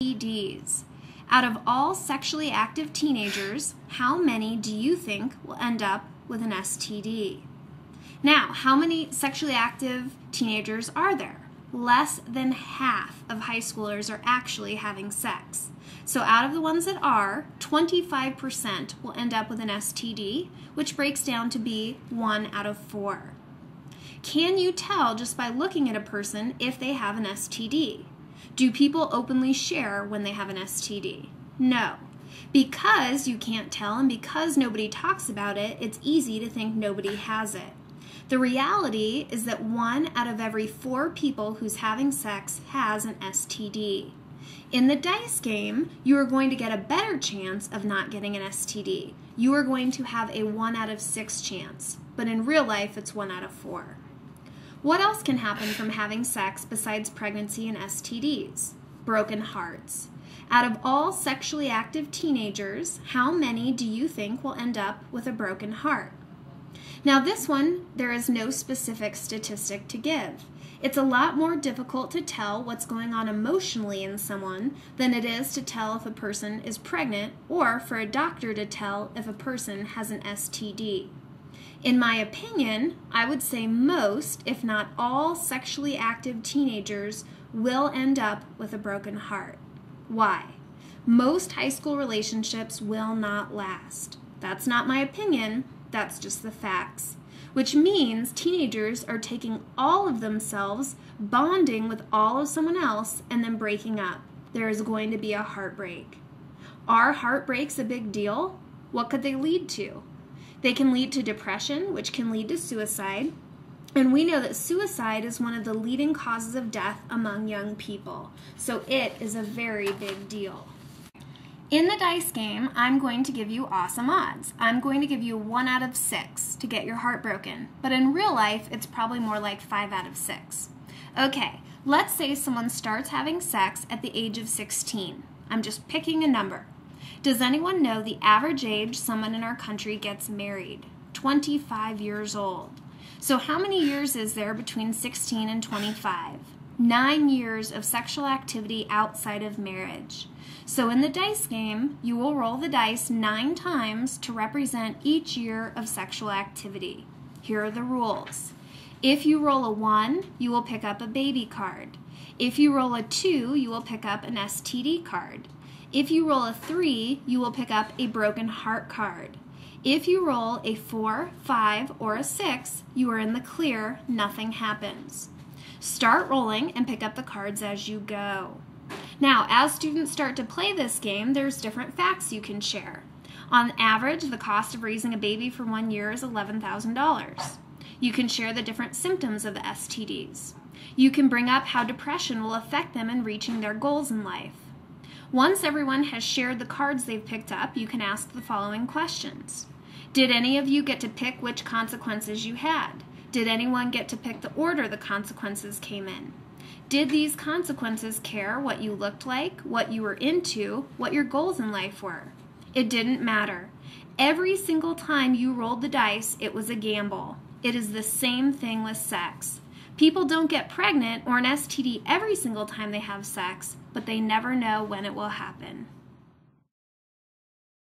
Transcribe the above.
STDs. Out of all sexually active teenagers, how many do you think will end up with an STD? Now, how many sexually active teenagers are there? Less than half of high schoolers are actually having sex. So out of the ones that are, 25% will end up with an STD, which breaks down to be 1 out of 4. Can you tell just by looking at a person if they have an STD? Do people openly share when they have an STD? No. Because you can't tell and because nobody talks about it, it's easy to think nobody has it. The reality is that 1 out of every 4 people who's having sex has an STD. In the dice game, you are going to get a better chance of not getting an STD. You are going to have a 1 out of 6 chance, but in real life, it's 1 out of 4. What else can happen from having sex besides pregnancy and STDs? Broken hearts. Out of all sexually active teenagers, how many do you think will end up with a broken heart? Now this one, there is no specific statistic to give. It's a lot more difficult to tell what's going on emotionally in someone than it is to tell if a person is pregnant or for a doctor to tell if a person has an STD. In my opinion, I would say most, if not all, sexually active teenagers will end up with a broken heart. Why? Most high school relationships will not last. That's not my opinion, that's just the facts. Which means teenagers are taking all of themselves, bonding with all of someone else, and then breaking up. There is going to be a heartbreak. Are heartbreaks a big deal? What could they lead to? They can lead to depression, which can lead to suicide. And we know that suicide is one of the leading causes of death among young people. So it is a very big deal. In the dice game, I'm going to give you awesome odds. I'm going to give you 1 out of 6 to get your heart broken. But in real life, it's probably more like 5 out of 6. Okay, let's say someone starts having sex at the age of 16. I'm just picking a number. Does anyone know the average age someone in our country gets married? 25 years old. So how many years is there between 16 and 25? 9 years of sexual activity outside of marriage. So in the dice game, you will roll the dice 9 times to represent each year of sexual activity. Here are the rules. If you roll a 1, you will pick up a baby card. If you roll a 2, you will pick up an STD card. If you roll a 3, you will pick up a broken heart card. If you roll a 4, 5, or a 6, you are in the clear, nothing happens. Start rolling and pick up the cards as you go. Now, as students start to play this game, there's different facts you can share. On average, the cost of raising a baby for 1 year is $11,000. You can share the different symptoms of the STDs. You can bring up how depression will affect them in reaching their goals in life. Once everyone has shared the cards they've picked up, you can ask the following questions. Did any of you get to pick which consequences you had? Did anyone get to pick the order the consequences came in? Did these consequences care what you looked like, what you were into, what your goals in life were? It didn't matter. Every single time you rolled the dice, it was a gamble. It is the same thing with sex. People don't get pregnant or an STD every single time they have sex, but they never know when it will happen.